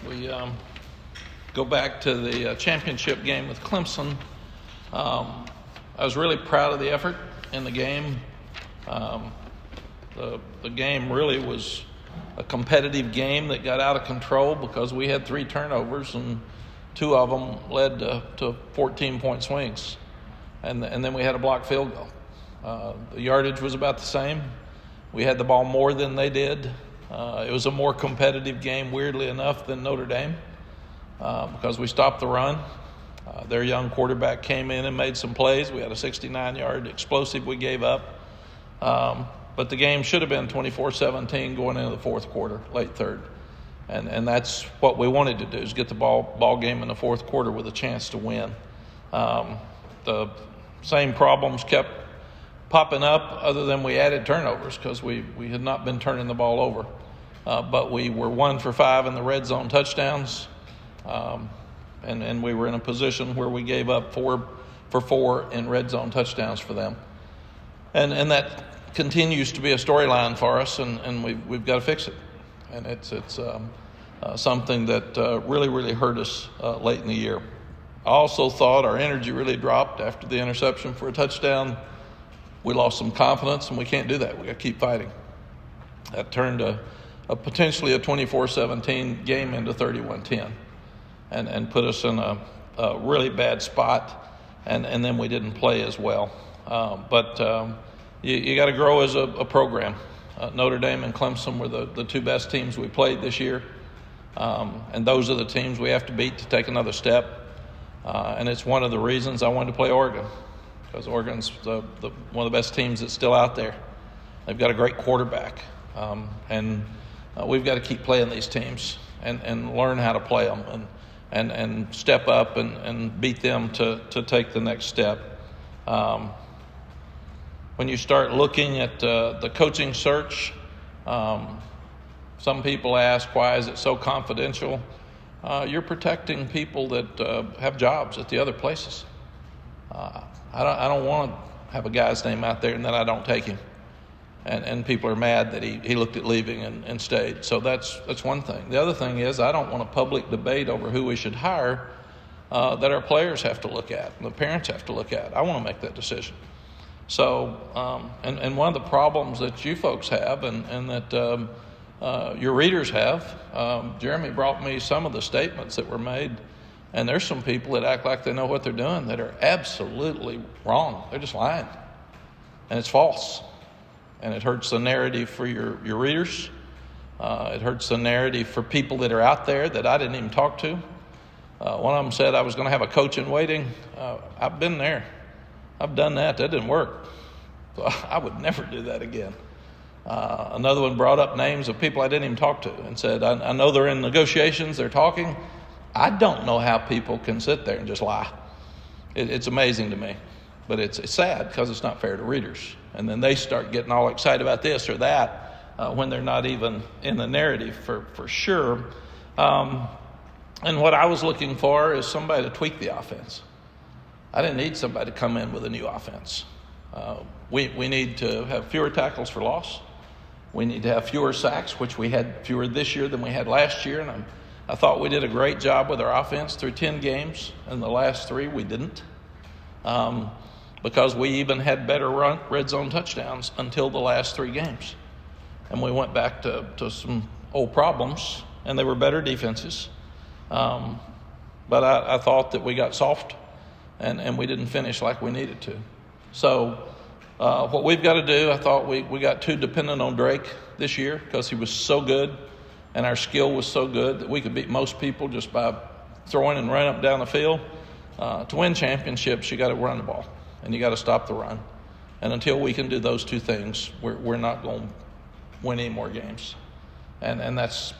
We go back to the championship game with Clemson. I was really proud of the effort in the game. The game really was a competitive game that got out of control because we had 3 turnovers and 2 of them led to 14-point swings. And then we had a blocked field goal. The yardage was about the same. We had the ball more than they did. It was a more competitive game, weirdly enough, than Notre Dame because we stopped the run. Their young quarterback came in and made some plays. We had a 69-yard explosive we gave up. But the game should have been 24-17 going into the fourth quarter, late third. And that's what we wanted to do, is get the ball game in the fourth quarter with a chance to win. The same problems kept popping up other than we added turnovers because we had not been turning the ball over. But we were 1 for 5 in the red zone touchdowns. And we were in a position where we gave up 4 for 4 in red zone touchdowns for them. And that continues to be a storyline for us, and we've got to fix it. And it's something that really hurt us late in the year. I also thought our energy really dropped after the interception for a touchdown. We lost some confidence, and we can't do that. We got to keep fighting. That turned potentially a 24-17 game into 31-10, and put us in a really bad spot. And then we didn't play as well. But you got to grow as a program. Notre Dame and Clemson were the 2 best teams we played this year. And those are the teams we have to beat to take another step. And it's one of the reasons I wanted to play Oregon, because Oregon's one of the best teams that's still out there. They've got a great quarterback. And we've got to keep playing these teams and learn how to play them and step up and beat them to take the next step. When you start looking at the coaching search, some people ask, why is it so confidential? You're protecting people that have jobs at the other places. I don't want to have a guy's name out there and then I don't take him. And people are mad that he looked at leaving and stayed. So that's one thing. The other thing is I don't want a public debate over who we should hire that our players have to look at and the parents have to look at. I want to make that decision. So, and one of the problems that you folks have and that your readers have, Jeremy brought me some of the statements that were made, and there's some people that act like they know what they're doing that are absolutely wrong. They're just lying, and it's false, and it hurts the narrative for your readers. It hurts the narrative for people that are out there that I didn't even talk to. One of them said I was going to have a coach in waiting. I've been there. I've done that. That didn't work. So I would never do that again. Another one brought up names of people I didn't even talk to and said, I know they're in negotiations, they're talking. I don't know how people can sit there and just lie. It's amazing to me. But it's sad because it's not fair to readers. And then they start getting all excited about this or that when they're not even in the narrative for sure. And what I was looking for is somebody to tweak the offense. I didn't need somebody to come in with a new offense. We need to have fewer tackles for loss. We need to have fewer sacks, which we had fewer this year than we had last year. And I thought we did a great job with our offense through 10 games. And the last 3 we didn't. Because we even had better red zone touchdowns until the last 3 games. And we went back to some old problems, and they were better defenses. But I thought that we got soft, and we didn't finish like we needed to. So what we've got to do, I thought we got too dependent on Drake this year because he was so good, and our skill was so good that we could beat most people just by throwing and running up down the field. To win championships, you got to run the ball, and you got to stop the run. And until we can do those 2 things, we're not going to win any more games. And that's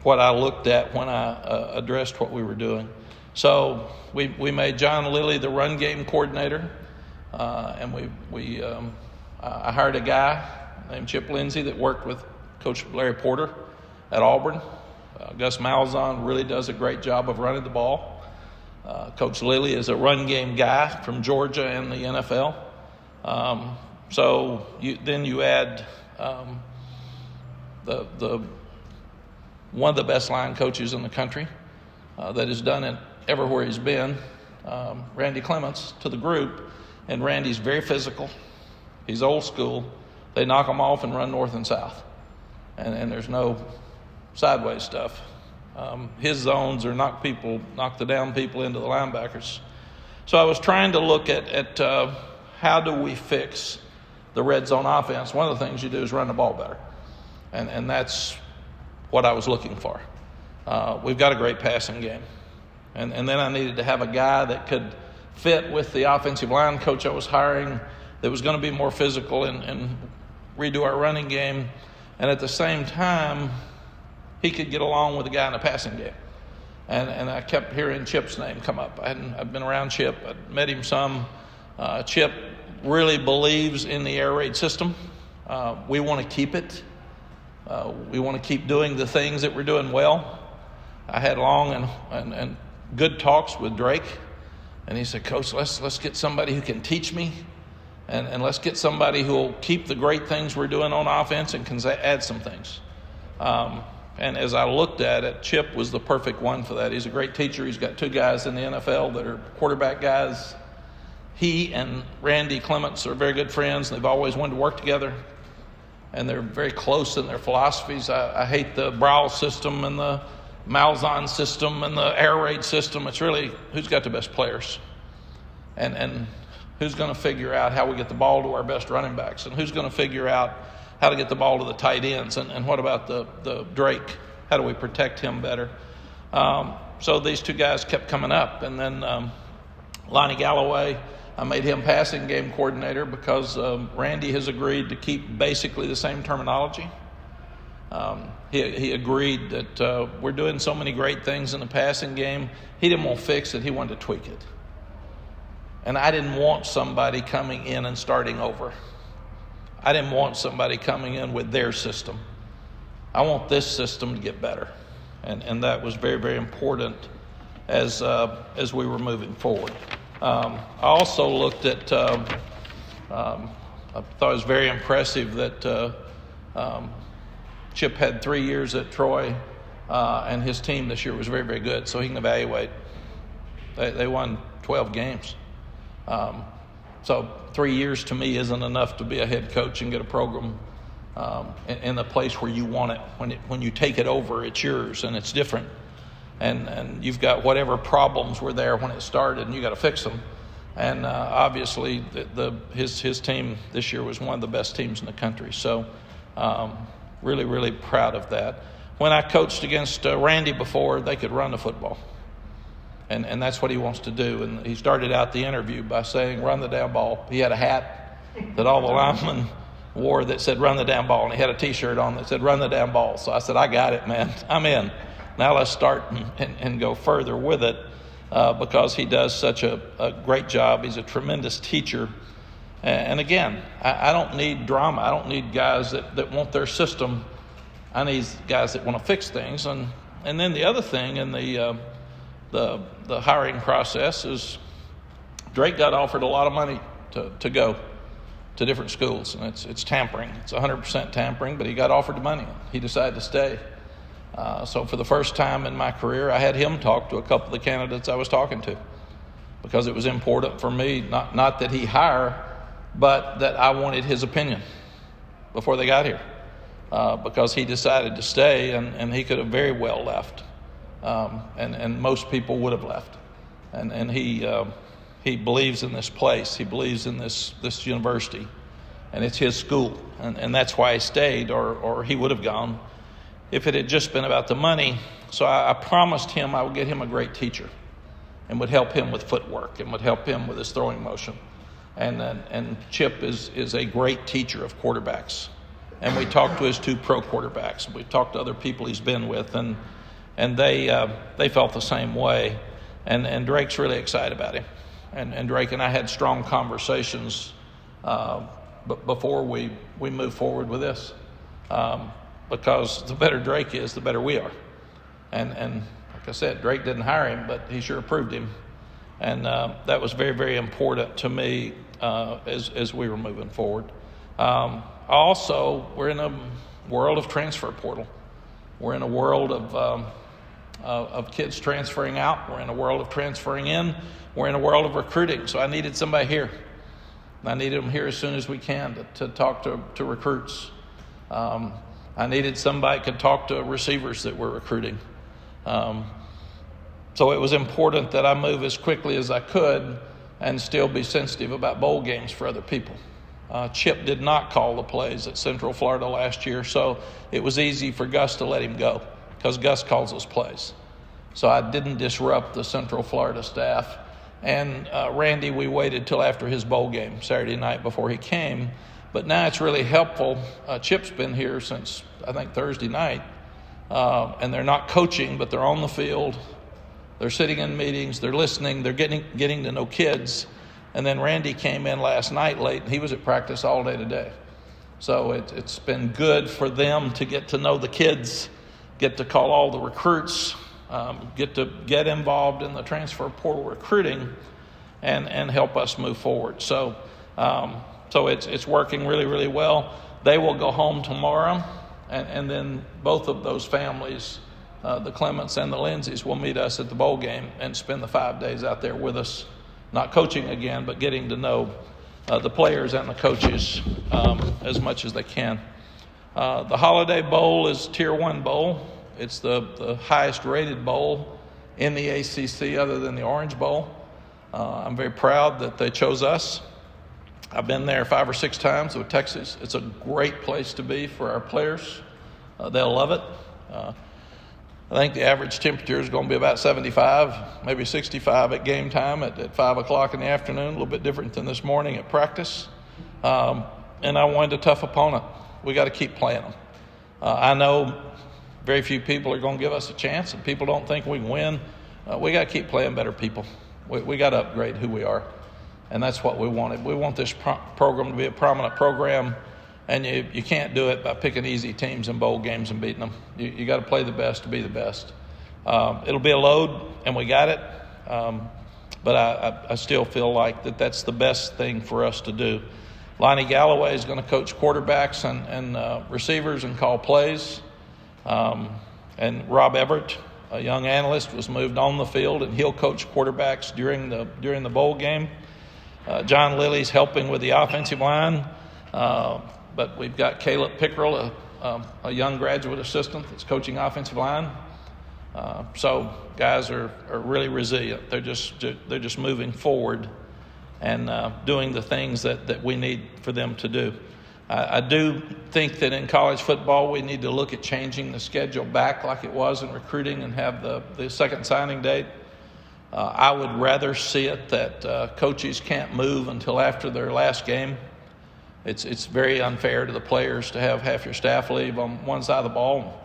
what I looked at when I addressed what we were doing. So we made John Lilly the run game coordinator, and I hired a guy named Chip Lindsey that worked with Coach Larry Porter at Auburn. Gus Malzahn really does a great job of running the ball. Coach Lilly is a run game guy from Georgia and the NFL. So you add the one of the best line coaches in the country that has done it everywhere he's been, Randy Clements, to the group. And Randy's very physical. He's old school. They knock them off and run north and south. And there's no sideways stuff. His zones are knock the down people into the linebackers. So I was trying to look at how do we fix the red zone offense. One of the things you do is run the ball better. And that's what I was looking for. We've got a great passing game. And then I needed to have a guy that could fit with the offensive line coach I was hiring, that was going to be more physical and redo our running game. And at the same time, he could get along with the guy in the passing game. And I kept hearing Chip's name come up. I'd been around Chip. I'd met him some. Chip really believes in the air raid system. We want to keep it. We want to keep doing the things that we're doing well. I had long and good talks with Drake. And he said, Coach, let's get somebody who can teach me. And let's get somebody who will keep the great things we're doing on offense and can add some things. And as I looked at it, Chip was the perfect one for that. He's a great teacher. He's got 2 guys in the NFL that are quarterback guys. He and Randy Clements are very good friends. They've always wanted to work together. And they're very close in their philosophies. I hate the Browl system and the Malzahn system and the air raid system. It's really who's got the best players. And who's going to figure out how we get the ball to our best running backs, and who's going to figure out how to get the ball to the tight ends, and what about the Drake? How do we protect him better? So these 2 guys kept coming up. And then Lonnie Galloway, I made him passing game coordinator because Randy has agreed to keep basically the same terminology. He agreed that we're doing so many great things in the passing game. He didn't want to fix it. He wanted to tweak it. And I didn't want somebody coming in and starting over. I didn't want somebody coming in with their system. I want this system to get better. And that was very, very important as we were moving forward. I also looked at, I thought it was very impressive that Chip had 3 years at Troy, and his team this year was very, very good, so he can evaluate. They won 12 games. So 3 years to me isn't enough to be a head coach and get a program in the place where you want it. When you take it over, it's yours and it's different. And you've got whatever problems were there when it started, and you got to fix them. And obviously, his team this year was one of the best teams in the country. So really, really proud of that. When I coached against Randy before, they could run the football. And that's what he wants to do. And he started out the interview by saying, run the damn ball. He had a hat that all the linemen wore that said, run the damn ball. And he had a T-shirt on that said, run the damn ball. So I said, I got it, man. I'm in. Now let's start and go further with it because he does such a great job. He's a tremendous teacher. And again, I don't need drama. I don't need guys that want their system. I need guys that want to fix things. And then the other thing in the hiring process is Drake got offered a lot of money to go to different schools, and it's tampering. It's 100% tampering, but he got offered the money. He decided to stay. So for the first time in my career, I had him talk to a couple of the candidates I was talking to because it was important for me, not that he hire, but that I wanted his opinion before they got here because he decided to stay, and he could have very well left. And most people would have left. And he believes in this place. He believes in this university. And it's his school. And that's why he stayed, or he would have gone if it had just been about the money. So I promised him I would get him a great teacher and would help him with footwork and would help him with his throwing motion. And Chip is a great teacher of quarterbacks. And we talked to his 2 pro quarterbacks. We talked to other people he's been with, and they felt the same way. And Drake's really excited about him. And Drake and I had strong conversations before we moved forward with this. Because the better Drake is, the better we are. And like I said, Drake didn't hire him, but he sure approved him. And that was very, very important to me as we were moving forward. Also, we're in a world of transfer portal. We're in a world of kids transferring out. We're in a world of transferring in. We're in a world of recruiting. So I needed somebody here. I needed them here as soon as we can to talk to recruits. I needed somebody who could talk to receivers that we're recruiting. So it was important that I move as quickly as I could and still be sensitive about bowl games for other people. Chip did not call the plays at Central Florida last year, so it was easy for Gus to let him go because Gus calls those plays. So I didn't disrupt the Central Florida staff. And Randy, we waited till after his bowl game Saturday night before he came. But now it's really helpful. Chip's been here since, I think, Thursday night. And they're not coaching, but they're on the field. They're sitting in meetings. They're listening. They're getting to know kids. And then Randy came in last night late, and he was at practice all day today. So it's been good for them to get to know the kids, get to call all the recruits, get to get involved in the transfer portal recruiting, and help us move forward. So it's working really, really well. They will go home tomorrow, and then both of those families, the Clements and the Lindseys, will meet us at the bowl game and spend the 5 days out there with us, not coaching again, but getting to know the players and the coaches as much as they can. The Holiday Bowl is Tier 1 bowl. It's the highest rated bowl in the ACC other than the Orange Bowl. I'm very proud that they chose us. I've been there 5 or 6 times with Texas. It's a great place to be for our players. They'll love it. I think the average temperature is going to be about 75, maybe 65 at game time at 5 o'clock in the afternoon, a little bit different than this morning at practice. And I wanted a tough opponent. We got to keep playing them. I know very few people are going to give us a chance, and people don't think we can win. We got to keep playing better people. We got to upgrade who we are, and that's what we wanted. We want this program to be a prominent program, and you can't do it by picking easy teams in bowl games and beating them. You got to play the best to be the best. It'll be a load, and we got it, but I still feel like that's the best thing for us to do. Lonnie Galloway is going to coach quarterbacks and receivers and call plays. And Rob Everett, a young analyst, was moved on the field, and he'll coach quarterbacks during the bowl game. John Lilly's helping with the offensive line, but we've got Caleb Pickrell, a young graduate assistant that's coaching offensive line. So guys are really resilient. They're just moving forward and doing the things that we need for them to do. I do think that in college football we need to look at changing the schedule back like it was in recruiting and have the second signing date. I would rather see it that coaches can't move until after their last game. It's very unfair to the players to have half your staff leave on one side of the ball.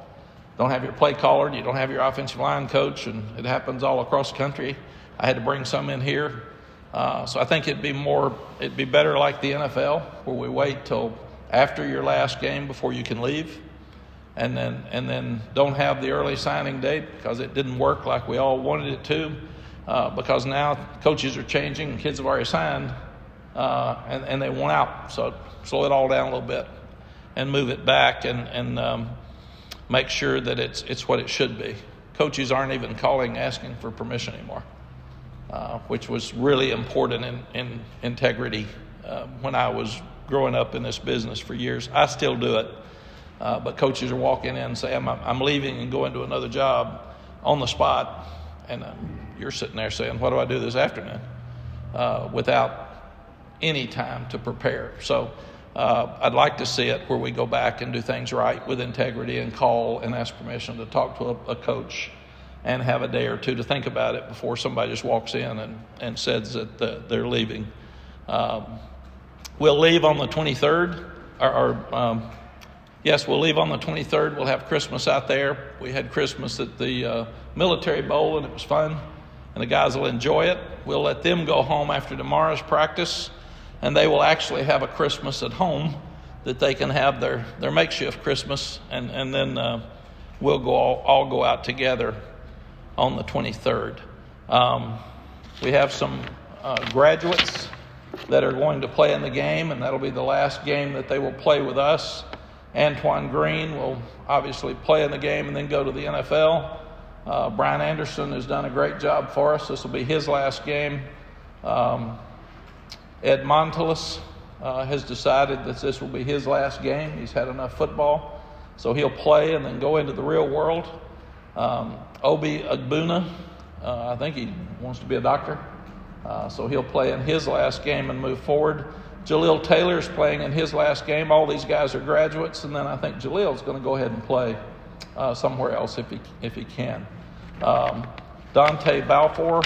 Don't have your play caller, you don't have your offensive line coach, and it happens all across the country. I had to bring some in here. So I think it'd be better like the NFL, where we wait till after your last game before you can leave, and then don't have the early signing date because it didn't work like we all wanted it to, because now coaches are changing and kids have already signed, and they want out. So slow it all down a little bit and move it back and make sure that it's what it should be. Coaches aren't even asking for permission anymore, which was really important in integrity when I was growing up in this business for years. I still do it, but coaches are walking in and saying, I'm leaving and going to another job on the spot, and you're sitting there saying, what do I do this afternoon? Without any time to prepare. So I'd like to see it where we go back and do things right with integrity and call and ask permission to talk to a coach and have a day or two to think about it before somebody just walks in and says that they're leaving. We'll leave on the 23rd. Yes, we'll leave on the 23rd. We'll have Christmas out there. We had Christmas at the Military Bowl, and it was fun, and the guys will enjoy it. We'll let them go home after tomorrow's practice, and they will actually have a Christmas at home that they can have their makeshift Christmas, and then we'll all go out together on the 23rd. We have some graduates that are going to play in the game, and that'll be the last game that they will play with us. Antoine Green will obviously play in the game and then go to the NFL. Brian Anderson has done a great job for us. This will be his last game. Ed Montelis has decided that this will be his last game. He's had enough football, so he'll play and then go into the real world. Obi Agbuna, I think he wants to be a doctor, so he'll play in his last game and move forward. Jaleel Taylor's playing in his last game. All these guys are graduates, and then I think Jaleel's going to go ahead and play somewhere else if he can. Dante Balfour,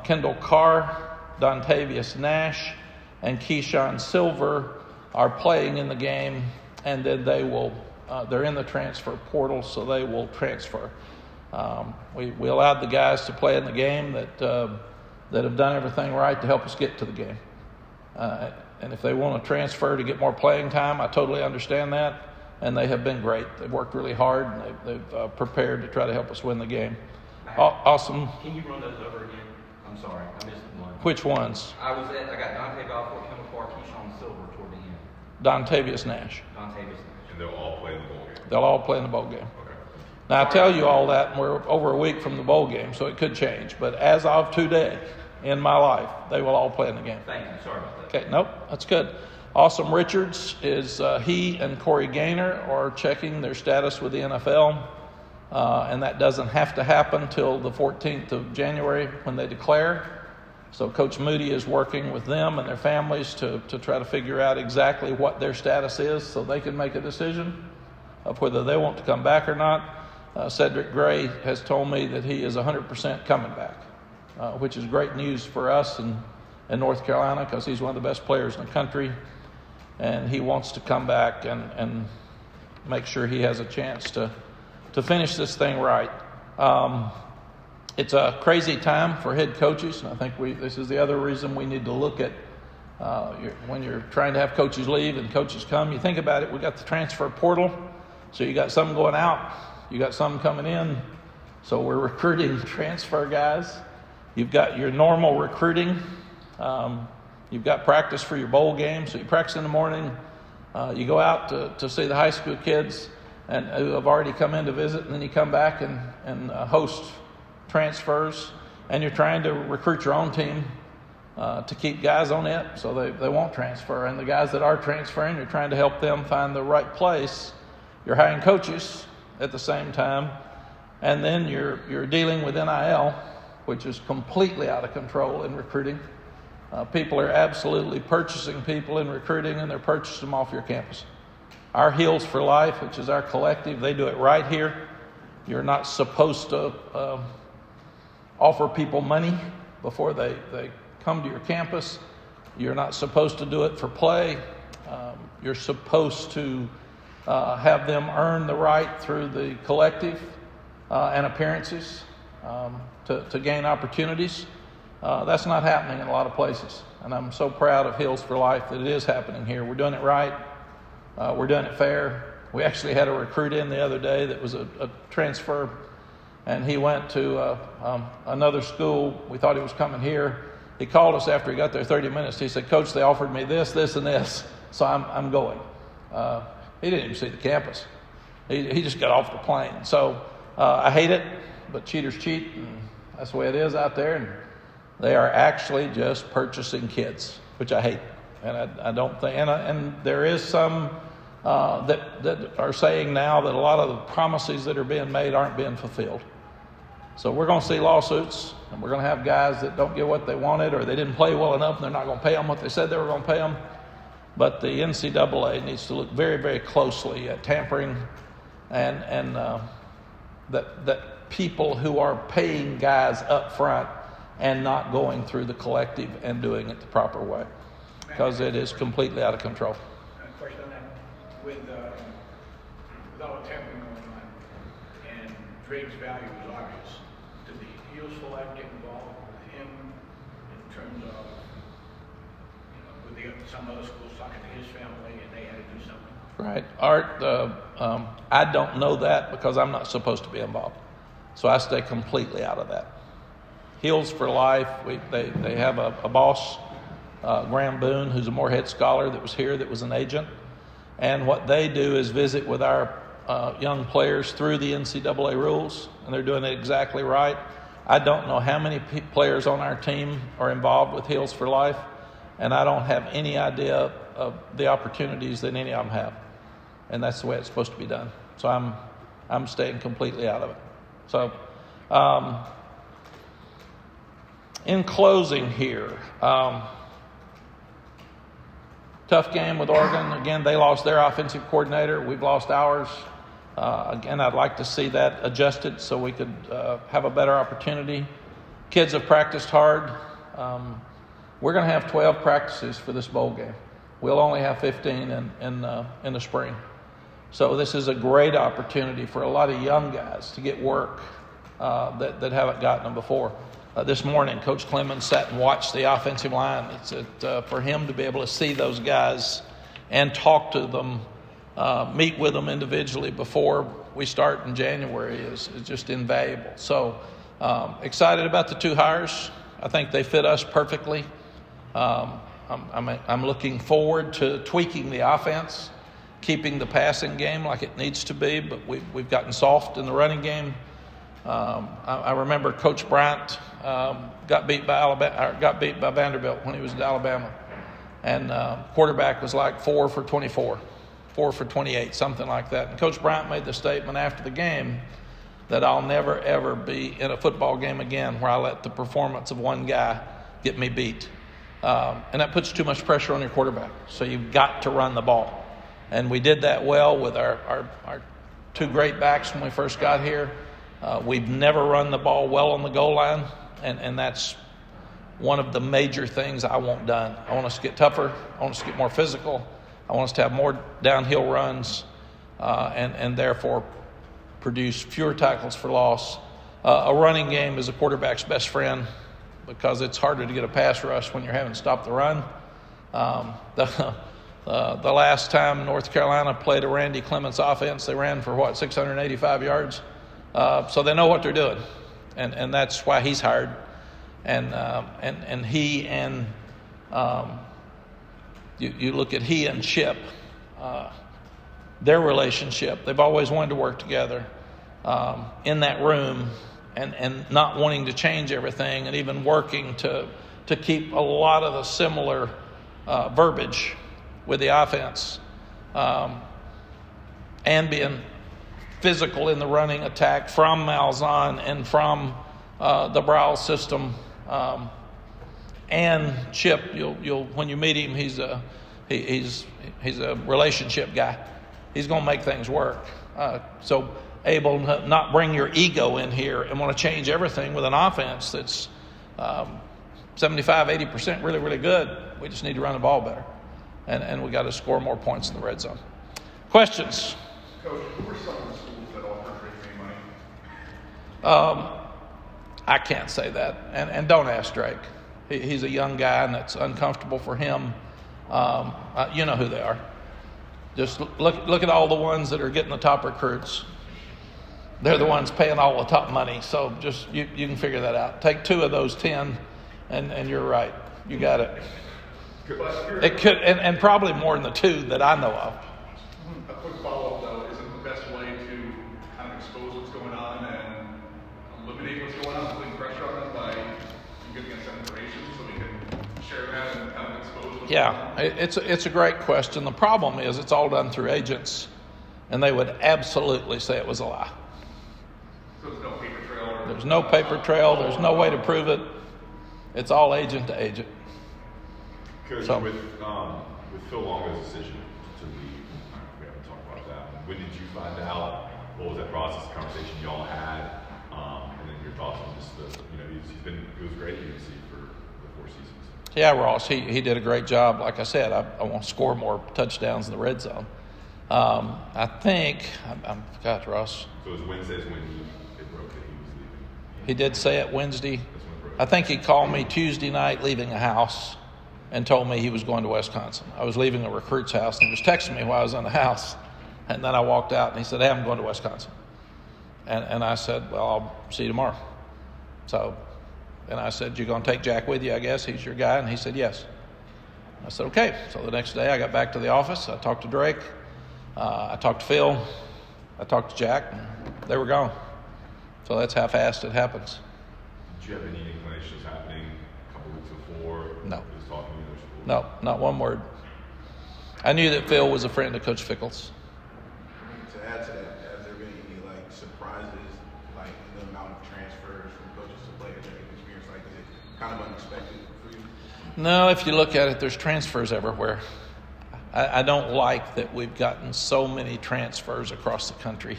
Kendall Carr, Dontavius Nash, and Keyshawn Silver are playing in the game, and then they're in the transfer portal, so they will transfer. We allowed the guys to play in the game that have done everything right to help us get to the game. And if they want to transfer to get more playing time, I totally understand that. And they have been great. They've worked really hard, and they've prepared to try to help us win the game. Awesome. Can you run those over again? I'm sorry, I missed one. Which ones? I got Dante Balfour, Kendall Carr, Keyshawn Silver toward the end. Dontavius Nash. And they'll all play in the bowl game? They'll all play in the bowl game. Okay. Now, I tell you all that, and we're over a week from the bowl game, so it could change. But as of today, in my life, they will all play in the game. Thank you. Sorry about that. Okay, nope, that's good. Awesome Richards he and Corey Gaynor are checking their status with the NFL, and that doesn't have to happen till the 14th of January when they declare. So Coach Moody is working with them and their families to try to figure out exactly what their status is so they can make a decision of whether they want to come back or not. Cedric Gray has told me that he is 100% coming back, which is great news for us in North Carolina because he's one of the best players in the country, and he wants to come back and make sure he has a chance to finish this thing right. It's a crazy time for head coaches, and I think this is the other reason we need to look at when you're trying to have coaches leave and coaches come. You think about it, we got the transfer portal, so you got some going out, you got some coming in, so we're recruiting transfer guys. You've got your normal recruiting. You've got practice for your bowl game, so you practice in the morning. You go out to see the high school kids and who have already come in to visit, and then you come back and host transfers, and you're trying to recruit your own team to keep guys on it so they won't transfer. And the guys that are transferring, you're trying to help them find the right place. You're hiring coaches at the same time, and then you're dealing with NIL, which is completely out of control in recruiting. People are absolutely purchasing people in recruiting, and they're purchasing them off your campus. Our Heels for Life, which is our collective, they do it right here. You're not supposed to offer people money before they come to your campus. You're not supposed to do it for play. You're supposed to have them earn the right through the collective and appearances to gain opportunities. That's not happening in a lot of places, and I'm so proud of Heels for Life that it is happening here. We're doing it right. We're doing it fair. We actually had a recruit in the other day that was a transfer, and he went to another school. We thought he was coming here. He called us after he got there 30 minutes. He said, "Coach, they offered me this, this, and this, so I'm going." He didn't even see the campus. He just got off the plane. So I hate it, but cheaters cheat, and that's the way it is out there. And they are actually just purchasing kids, which I hate. And I don't think, and there is some that are saying now that a lot of the promises that are being made aren't being fulfilled. So we're going to see lawsuits, and we're going to have guys that don't get what they wanted, or they didn't play well enough, and they're not going to pay them what they said they were going to pay them. But the NCAA needs to look very, very closely at tampering and that people who are paying guys up front and not going through the collective and doing it the proper way, because it is completely out of control. A question on that. With all the tampering going on and Drake's value is obvious, did the Heels for Life get involved with him in terms of, with some other schools talking to his family and they had to do something? Right. Art, I don't know that because I'm not supposed to be involved. So I stay completely out of that. Heels for Life, they have a boss, Graham Boone, who's a Morehead scholar that was here, that was an agent. And what they do is visit with our young players through the NCAA rules, and they're doing it exactly right. I don't know how many players on our team are involved with Heels for Life, and I don't have any idea of the opportunities that any of them have. And that's the way it's supposed to be done. So I'm staying completely out of it. So in closing here, tough game with Oregon. Again, they lost their offensive coordinator. We've lost ours. Again, I'd like to see that adjusted so we could have a better opportunity. Kids have practiced hard. We're going to have 12 practices for this bowl game. We'll only have 15 in the spring. So this is a great opportunity for a lot of young guys to get work that haven't gotten them before. This morning, Coach Clements sat and watched the offensive line. For him to be able to see those guys and talk to them, meet with them individually before we start in January is just invaluable. So excited about the two hires. I think they fit us perfectly. I'm looking forward to tweaking the offense, keeping the passing game like it needs to be, but we've gotten soft in the running game. I remember Coach Bryant got beat by Vanderbilt when he was at Alabama, and quarterback was like 4 for 24, 4 for 28, something like that. And Coach Bryant made the statement after the game that I'll never ever be in a football game again where I let the performance of one guy get me beat, and that puts too much pressure on your quarterback. So you've got to run the ball, and we did that well with our two great backs when we first got here. We've never run the ball well on the goal line, and that's one of the major things I want done. I want us to get tougher. I want us to get more physical. I want us to have more downhill runs and therefore produce fewer tackles for loss. A running game is a quarterback's best friend because it's harder to get a pass rush when you're having to stop the run. The last time North Carolina played a Randy Clements offense, they ran for 685 yards. So they know what they're doing, and that's why he's hired. And he and you look at he and Chip, their relationship. They've always wanted to work together in that room, and not wanting to change everything, and even working to keep a lot of the similar verbiage with the offense, and being physical in the running attack from Malzahn and from the Browl system. And Chip, you'll when you meet him, he's a relationship guy. He's going to make things work. So able to not bring your ego in here and want to change everything with an offense that's 75, 80% really, really good. We just need to run the ball better, and we got to score more points in the red zone. Questions? Coach, who are some of the schools that offer Drake money? I can't say that, and don't ask Drake. He's a young guy, and it's uncomfortable for him. You know who they are. Just look at all the ones that are getting the top recruits. They're the ones paying all the top money. So just you can figure that out. Take 2 of those 10, and you're right. You got it. It could, and probably more than the 2 that I know of. A quick follow-up, though. Isn't the best way to kind of expose what's going on and eliminate what's going on, putting pressure on them by giving us information so we can share that and kind of expose what's going on? It's a great question. The problem is it's all done through agents, and they would absolutely say it was a lie. So there's no paper trail? There's no paper trail. There's no way to prove it. It's all agent to agent. Coach, So, with Phil Longo's decision to leave, we haven't talked about that. When did you find out? What was that process, conversation y'all had? And then your thoughts on just he was great at UNC for the 4 seasons. Yeah, Ross, he did a great job. Like I said, I want to score more touchdowns in the red zone. I think, I forgot, Ross. So it was Wednesdays when it broke that he was leaving. He did say it Wednesday. That's when it broke. I think he called me Tuesday night leaving a house and told me he was going to Wisconsin. I was leaving a recruit's house, and he was texting me while I was in the house. And then I walked out, and he said, "Hey, I'm going to Wisconsin." And I said, "Well, I'll see you tomorrow." So, and I said, "You're going to take Jack with you, I guess? He's your guy?" And he said, "Yes." I said, "Okay." So the next day I got back to the office. I talked to Drake. I talked to Phil. I talked to Jack, and they were gone. So that's how fast it happens. Did you have any inclinations happening a couple weeks before? No. Just talking to other schools? No, not one word. I knew that Phil was a friend of Coach Fickle's. To add to that, has there been any like surprises, like in the amount of transfers from coaches to players that you've experienced? Like, is it kind of unexpected for you? No, if you look at it, there's transfers everywhere. I don't like that we've gotten so many transfers across the country.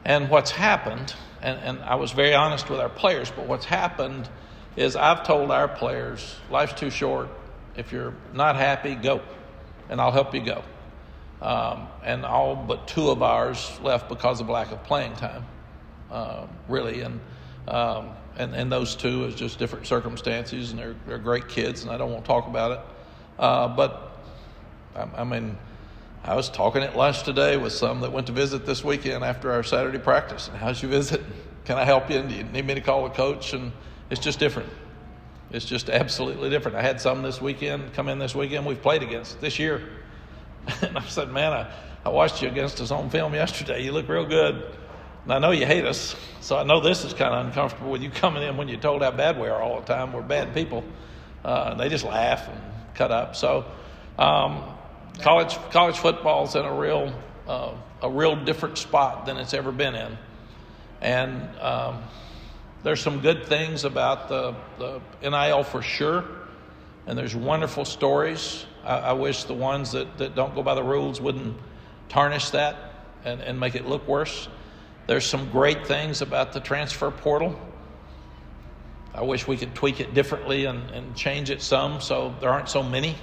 And what's happened, and I was very honest with our players, but what's happened is I've told our players, life's too short. If you're not happy, go, and I'll help you go. And all but 2 of ours left because of lack of playing time, really. And those 2 is just different circumstances, and they're great kids, and I don't want to talk about it. But I mean, I was talking at lunch today with some that went to visit this weekend after our Saturday practice. And how's your visit? Can I help you? And do you need me to call a coach? And it's just different. It's just absolutely different. I had some this weekend come in this weekend we've played against this year. And I said, man, I watched you against us on film yesterday. You look real good. And I know you hate us. So I know this is kind of uncomfortable with you coming in when you're told how bad we are all the time. We're bad people. And they just laugh and cut up. So college football's in a real different spot than it's ever been in. And there's some good things about the NIL for sure. And there's wonderful stories. I wish the ones that don't go by the rules wouldn't tarnish that and make it look worse. There's some great things about the transfer portal. I wish we could tweak it differently and change it some so there aren't so many.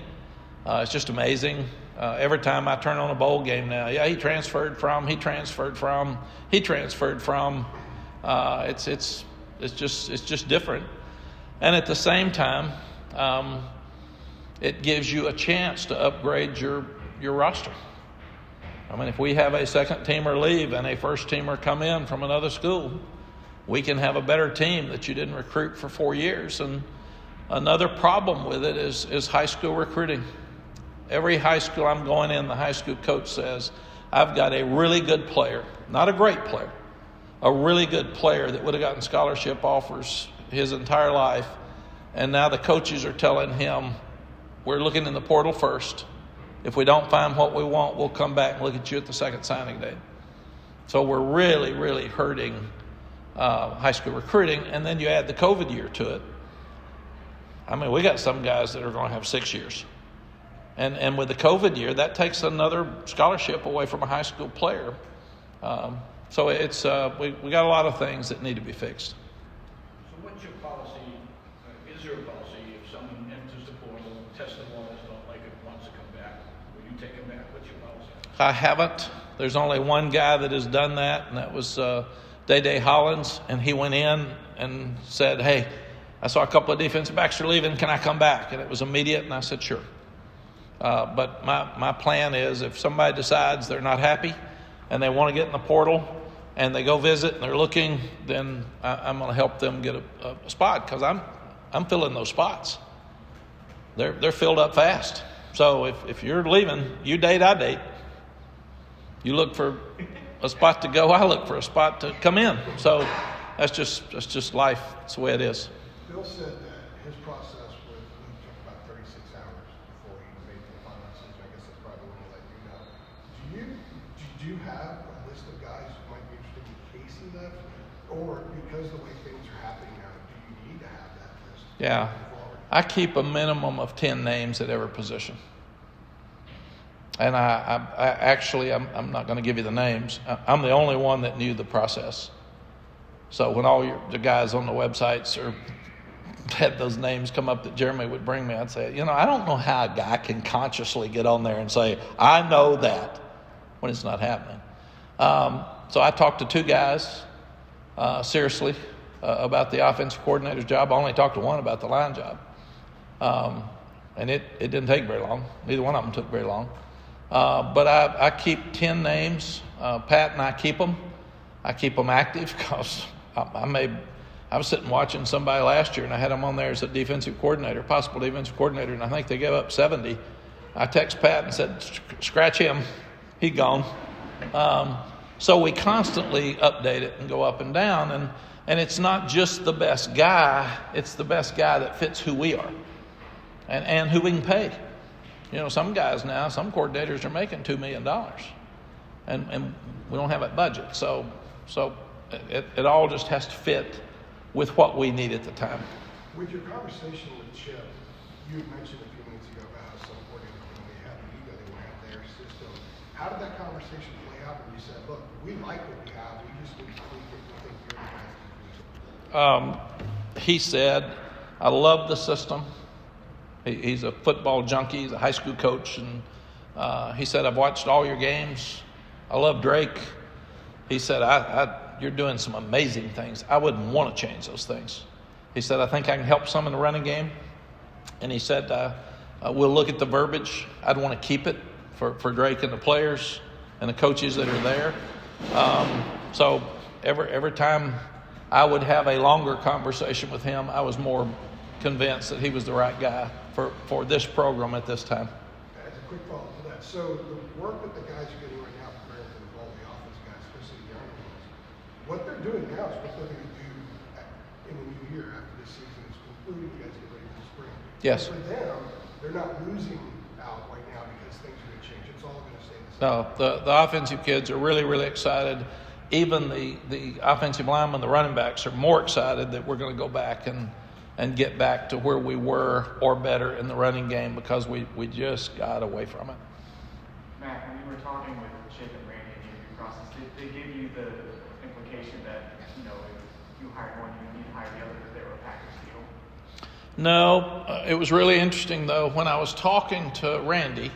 It's just amazing. Every time I turn on a bowl game now, he transferred from. It's just different. And at the same time, it gives you a chance to upgrade your roster. I mean, if we have a second teamer leave and a first teamer come in from another school, we can have a better team that you didn't recruit for 4 years. And another problem with it is high school recruiting. Every high school I'm going in, the high school coach says, I've got a really good player, not a great player, a really good player that would have gotten scholarship offers his entire life. And now the coaches are telling him, we're looking in the portal first. If we don't find what we want, we'll come back and look at you at the second signing day. So we're really, really hurting high school recruiting. And then you add the COVID year to it. I mean, we got some guys that are going to have 6 years. And with the COVID year, that takes another scholarship away from a high school player. So it's we got a lot of things that need to be fixed. So what's your policy? Is there a policy if someone enters the portal, tests the waters, don't like it, wants to come back, will you take them back? What's your policy? I haven't. There's only one guy that has done that, and that was Day Hollins. And he went in and said, hey, I saw a couple of defensive backs are leaving. Can I come back? And it was immediate, and I said, sure. But my plan is if somebody decides they're not happy and they want to get in the portal and they go visit and they're looking, then I'm going to help them get a spot because I'm filling those spots. They're filled up fast. So if you're leaving, you date, I date. You look for a spot to go, I look for a spot to come in. So that's just life. That's the way it is. Bill said that his process took about 36 hours before he made the final decision. I guess that's probably what he let you know. Do you have a list of guys who might be interested in Casey left? Or because the way things are happening now, do you need to have that list? Yeah. I keep a minimum of 10 names at every position. And I actually, I'm not going to give you the names. I'm the only one that knew the process. So when all the guys on the websites had those names come up that Jeremy would bring me, I'd say, I don't know how a guy can consciously get on there and say, I know that, when it's not happening. So I talked to 2 guys, seriously, about the offensive coordinator's job. I only talked to one about the line job. And it didn't take very long. Neither one of them took very long. But I keep 10 names. Pat and I keep them. I keep them active because I was sitting watching somebody last year and I had them on there as a defensive coordinator, possible defensive coordinator, and I think they gave up 70. I text Pat and said, scratch him. He'd gone. So we constantly update it and go up and down. And it's not just the best guy, it's the best guy that fits who we are and who we can pay. You know, some guys now, some coordinators are making $2 million. And we don't have that budget. So it all just has to fit with what we need at the time. With your conversation with Chip, you had mentioned a few minutes ago about how some coordinators, when they have an ego, they want to have their system. How did that conversation play out when you said, look, we like what we have, we just need to tweak it, we think you're the guys to tweak it? He said, I love the system. He's a football junkie. He's a high school coach. And he said, I've watched all your games. I love Drake. He said, you're doing some amazing things. I wouldn't want to change those things. He said, I think I can help some in the running game. And he said, we'll look at the verbiage. I'd want to keep it for Drake and the players and the coaches that are there. So every time I would have a longer conversation with him, I was more convinced that he was the right guy for this program at this time. As a quick follow-up to that, so the work that the guys are getting right now preparing for the ball, the offense guys, especially the younger ones, what they're doing now is what they're going to do in the new year after this season is concluded. You guys get ready for the spring. Yes. For them, they're not losing out right now because things are going to change. It's all going to stay the same. No, the offensive kids are really, really excited. Even the offensive linemen, the running backs are more excited that we're going to go back and get back to where we were or better in the running game because we just got away from it. Mack, when you were talking with Chip and Randy in the interview process, did they give you the implication that, you know, if you hired one, you need to hire the other, that they were a package deal? No, it was really interesting, though, when I was talking to Randy,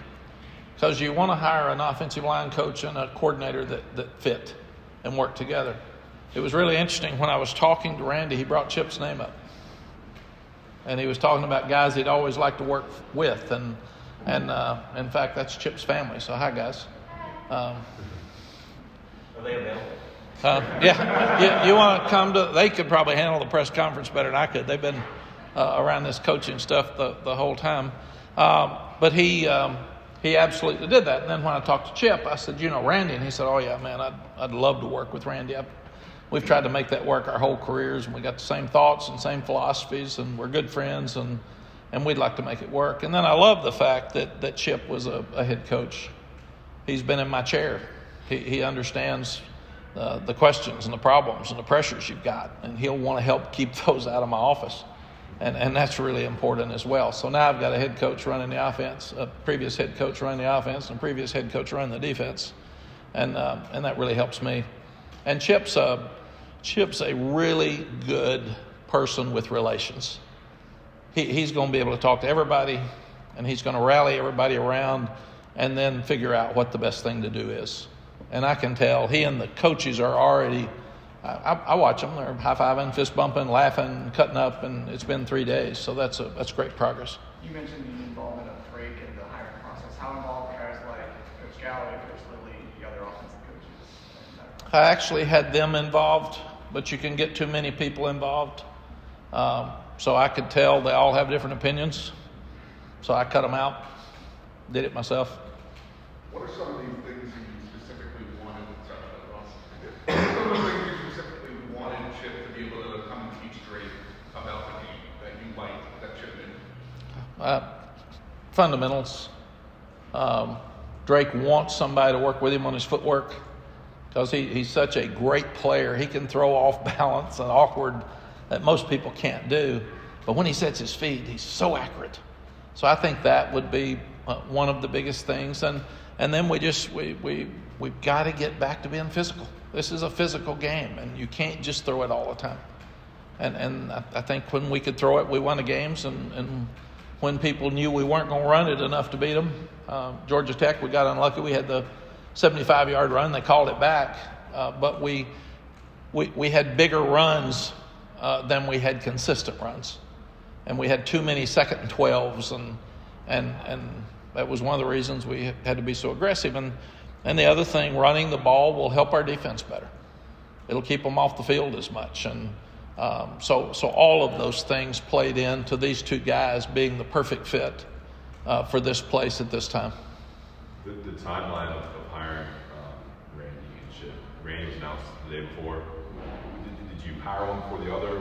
because you want to hire an offensive line coach and a coordinator that fit and work together. It was really interesting when I was talking to Randy, he brought Chip's name up. And he was talking about guys he'd always liked to work with. And in fact, that's Chip's family. So hi, guys. Are they available? Yeah, you want to come to, they could probably handle the press conference better than I could. They've been around this coaching stuff the whole time. But he absolutely did that. And then when I talked to Chip, I said, you know, Randy? And he said, oh, yeah, man, I'd love to work with Randy. We've tried to make that work our whole careers, and we got the same thoughts and same philosophies, and we're good friends, and we'd like to make it work. And then I love the fact that Chip was a head coach. He's been in my chair. He understands the questions and the problems and the pressures you've got, and he'll want to help keep those out of my office. And that's really important as well. So now I've got a head coach running the offense, a previous head coach running the offense, and a previous head coach running the defense, and that really helps me. And Chip's a really good person with relations. He's going to be able to talk to everybody, and he's going to rally everybody around and then figure out what the best thing to do is. And I can tell he and the coaches are already, I watch them, they're high-fiving, fist-bumping, laughing, cutting up, and it's been 3 days. So that's great progress. You mentioned the involvement of Drake in the hiring process. How involved are guys like Coach Galloway, Coach Lilly, the other offensive coaches? I actually had them involved, but you can get too many people involved. So I could tell they all have different opinions. So I cut them out, did it myself. What are some of these things you specifically wanted, some of the things you specifically wanted Chip to be able to come and teach Drake about the game that you liked that Chip did? Fundamentals. Drake wants somebody to work with him on his footwork because he's such a great player. He can throw off balance and awkward that most people can't do. But when he sets his feet, he's so accurate. So I think that would be one of the biggest things. And then we've got to get back to being physical. This is a physical game, and you can't just throw it all the time. And I think when we could throw it, we won the games. And when people knew we weren't going to run it enough to beat them, Georgia Tech, we got unlucky. We had the 75-yard run. They called it back. But we had bigger runs than we had consistent runs. And we had too many 2nd and 12s. And that was one of the reasons we had to be so aggressive. And the other thing, running the ball will help our defense better. It'll keep them off the field as much. And so all of those things played into these two guys being the perfect fit for this place at this time. The timeline of hiring Randy was announced the day before. Did you hire one before the other?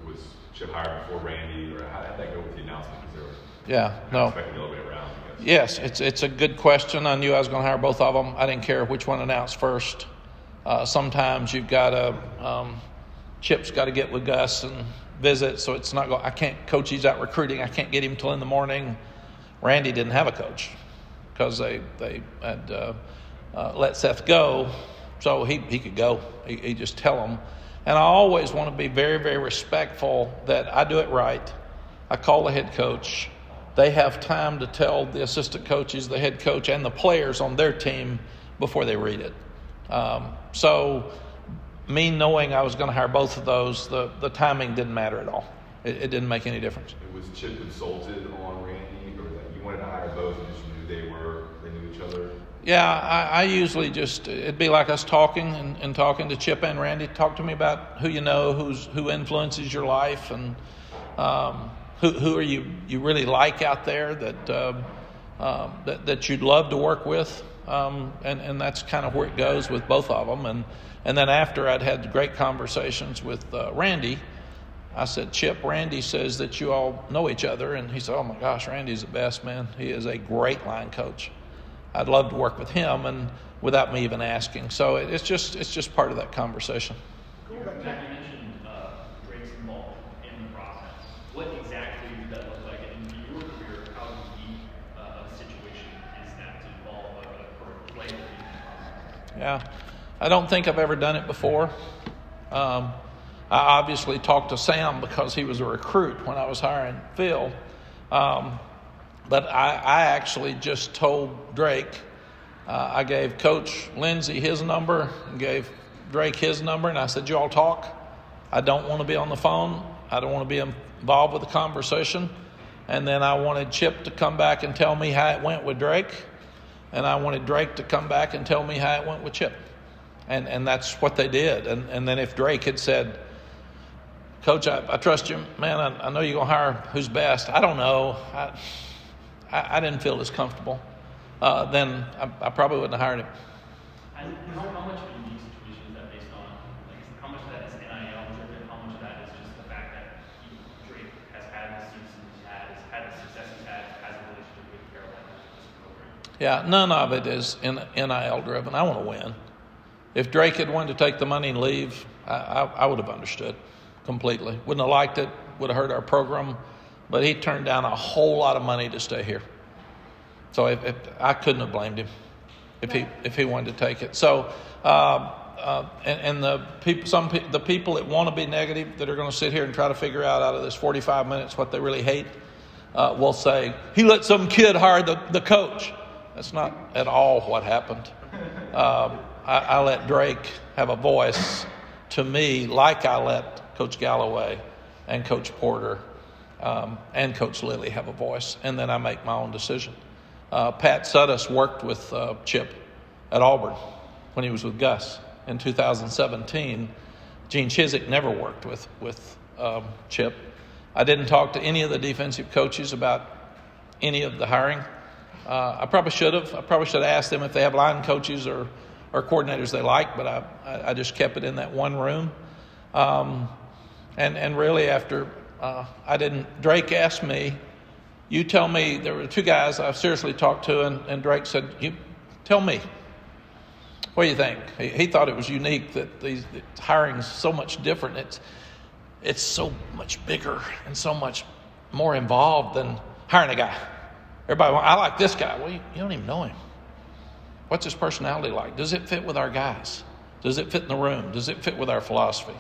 Was Chip hired before Randy, or how did that go with the announcement? No. Expecting the other way around, I Yes, guess. it's a good question. I knew I was going to hire both of them. I didn't care which one announced first. Sometimes you've got to, Chip's got to get with Gus and visit, so it's not going. I can't coach. He's out recruiting. I can't get him till in the morning. Randy didn't have a coach because they had let Seth go, so he could go. He just tell them. And I always want to be very, very respectful that I do it right. I call the head coach. They have time to tell the assistant coaches, the head coach, and the players on their team before they read it. So me knowing I was going to hire both of those, the timing didn't matter at all. It didn't make any difference. Was Chip consulted on Randy, or that you wanted to hire both and just knew they knew each other? Yeah, I usually it'd be like us talking and talking to Chip and Randy. Talk to me about who you know, who influences your life, and who are you really like out there that you'd love to work with, and that's kind of where it goes with both of them. And then after I'd had great conversations with Randy, I said, Chip, Randy says that you all know each other, and he said, oh my gosh, Randy's the best, man. He is a great line coach. I'd love to work with him, and without me even asking. So it's just part of that conversation. Cool. Matt, you mentioned Drake's involvement in the process. What exactly does that look like? And in your career, how unique a situation is that to involve a player in the process? Yeah, I don't think I've ever done it before. I obviously talked to Sam because he was a recruit when I was hiring Phil. But I actually just told Drake, I gave Coach Lindsey his number and gave Drake his number, and I said, you all talk. I don't want to be on the phone. I don't want to be involved with the conversation. And then I wanted Chip to come back and tell me how it went with Drake, and I wanted Drake to come back and tell me how it went with Chip. And that's what they did. And then if Drake had said, Coach, I trust you, man, I know you're going to hire who's best. I don't know. I didn't feel as comfortable. Then I probably wouldn't have hired him. And how much of a unique situation is that based on? Like, how much of that is NIL driven? How much of that is just the fact that Drake has had the season he's had the success he's had, has a relationship with Carolina program? Yeah, none of it is NIL driven. I want to win. If Drake had wanted to take the money and leave, I would have understood completely. Wouldn't have liked it. Would have hurt our program. But he turned down a whole lot of money to stay here. So if I couldn't have blamed him if he wanted to take it. So and the people that want to be negative, that are going to sit here and try to figure out of this 45 minutes what they really hate, will say he let some kid hire the coach. That's not at all what happened. I let Drake have a voice to me, like I let Coach Galloway and Coach Porter and Coach Lilly have a voice, and then I make my own decision. Pat Suddas worked with Chip at Auburn when he was with Gus. In 2017, Gene Chizik never worked with Chip. I didn't talk to any of the defensive coaches about any of the hiring. I probably should have. I probably should have asked them if they have line coaches or coordinators they like, but I just kept it in that one room. And really after Drake asked me, you tell me, there were two guys I seriously talked to, and Drake said, you tell me, what do you think? He thought it was unique that hiring's so much different. It's so much bigger and so much more involved than hiring a guy. Everybody, I like this guy. Well, you don't even know him. What's his personality like? Does it fit with our guys? Does it fit in the room? Does it fit with our philosophy?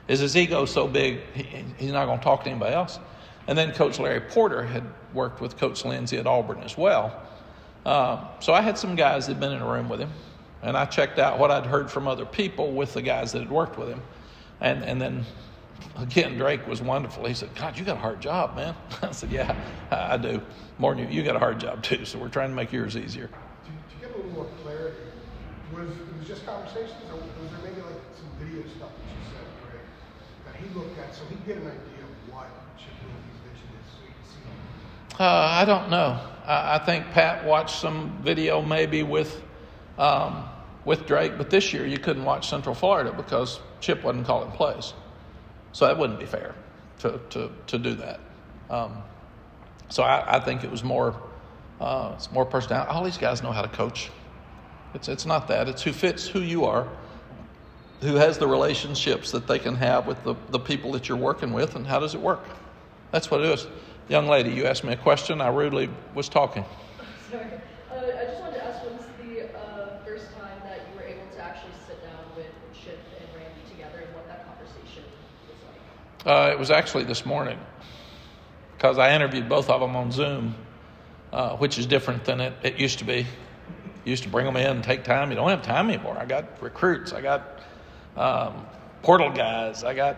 Is his ego so big he's not going to talk to anybody else? And then Coach Larry Porter had worked with Coach Lindsey at Auburn as well. So I had some guys that had been in a room with him, and I checked out what I'd heard from other people with the guys that had worked with him. And then, again, Drake was wonderful. He said, God, you got a hard job, man. I said, yeah, I do. More than you got a hard job too, so we're trying to make yours easier. To get a little more clarity, was it just conversations, or was there maybe like some video stuff that you said, Drake, that he looked at so he get an idea of what Chip Lindsey's vision is so you can see? I don't know. I think Pat watched some video maybe with with Drake, but this year you couldn't watch Central Florida because Chip wasn't calling plays. So that wouldn't be fair to do that. So I think it was it's more personality. All these guys know how to coach. It's not that. It's who fits who you are, who has the relationships that they can have with the people that you're working with, and how does it work? That's what it is. Young lady, you asked me a question. I rudely was talking. Sorry. I just wanted to ask, when was the first time that you were able to actually sit down with Chip and Randy together, and what that conversation was like? It was actually this morning, because I interviewed both of them on Zoom, which is different than it used to be. You used to bring them in and take time. You don't have time anymore. I got recruits. I got portal guys. I got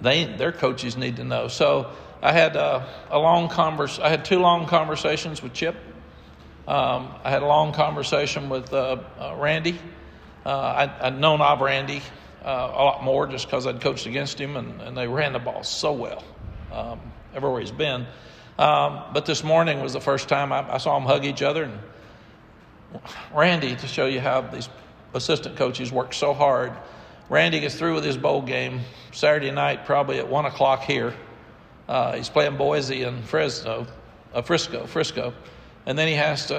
their coaches need to know. So I had I had 2 long conversations with Chip. I had a long conversation with Randy. I'd known of Randy a lot more just because I'd coached against him, and they ran the ball so well everywhere he's been. But this morning was the first time I saw them hug each other. And Randy, to show you how these assistant coaches work so hard, Randy gets through with his bowl game Saturday night, probably at 1 o'clock here. He's playing Boise and Frisco, and then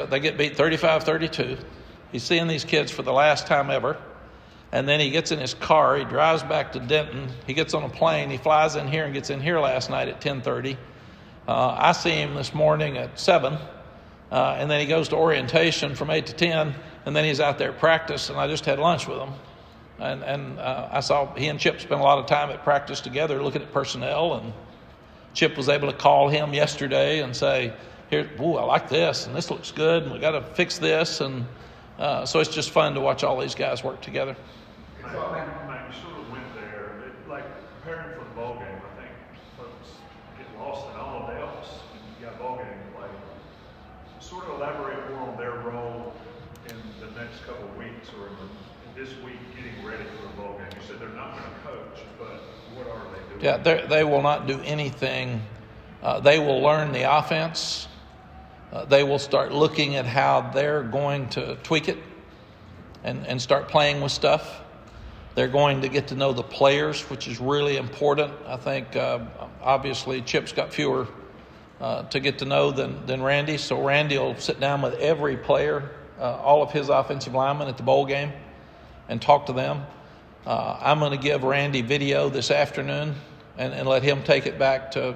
they get beat 35-32. He's seeing these kids for the last time ever, and then he gets in his car. He drives back to Denton. He gets on a plane. He flies in here and gets in here last night at 10:30. I see him this morning at 7. And then he goes to orientation from 8 to 10, and then he's out there at practice, and I just had lunch with him. And I saw he and Chip spent a lot of time at practice together looking at personnel, and Chip was able to call him yesterday and say, "Here, I like this, and this looks good, and we got to fix this." And so it's just fun to watch all these guys work together. Mack, you sort of went there. Like preparing for the bowl game, I think folks get lost in all else. You got a bowl game to play. Sort of elaborate more on their role in the next couple of weeks, or in this week getting ready for the bowl game. You said they're not going to coach, but what are they doing? Yeah, they will not do anything. They will learn the offense. They will start looking at how they're going to tweak it and start playing with stuff. They're going to get to know the players, which is really important. I think, obviously, Chip's got fewer to get to know than Randy. So Randy will sit down with every player, all of his offensive linemen at the bowl game, and talk to them. I'm going to give Randy video this afternoon and let him take it back to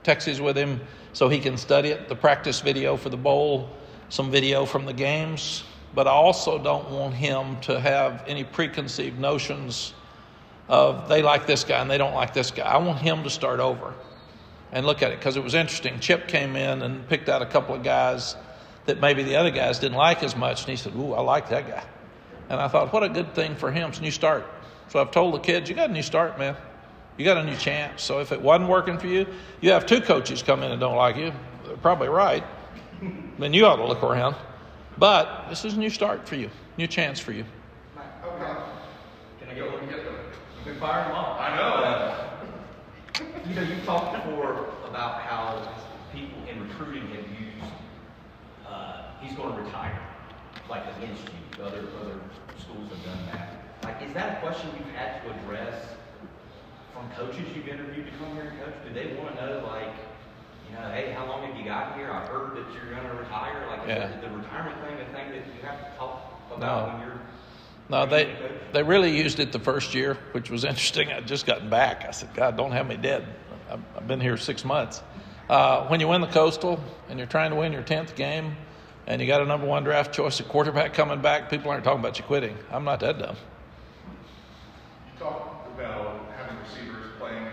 Texas with him so he can study it, the practice video for the bowl, some video from the games. But I also don't want him to have any preconceived notions of they like this guy and they don't like this guy. I want him to start over and look at it, because it was interesting. Chip came in and picked out a couple of guys that maybe the other guys didn't like as much, and he said, "Ooh, I like that guy." And I thought, what a good thing for him. It's a new start. So I've told the kids, you got a new start, man. You got a new chance. So if it wasn't working for you, you have 2 coaches come in and don't like you. They're probably right. Then you ought to look around. But this is a new start for you, new chance for you. Okay. Can I go and get them? You've been firing them off. I know. You've talked before about how people in recruiting have used, he's going to retire, like against you. Other schools have done that. Like, is that a question you've had to address from coaches you've interviewed to come here and coach? Do they want to know, like, hey, how long have you got here? I heard that you're going to retire. Like, is the retirement thing a thing that you have to talk about when you're... No, they really used it the first year, which was interesting. I'd just gotten back. I said, God, don't have me dead. I've been here 6 months. When you win the Coastal and you're trying to win your 10th game and you got a number 1 draft choice, a quarterback coming back, people aren't talking about you quitting. I'm not that dumb. You talked about having receivers playing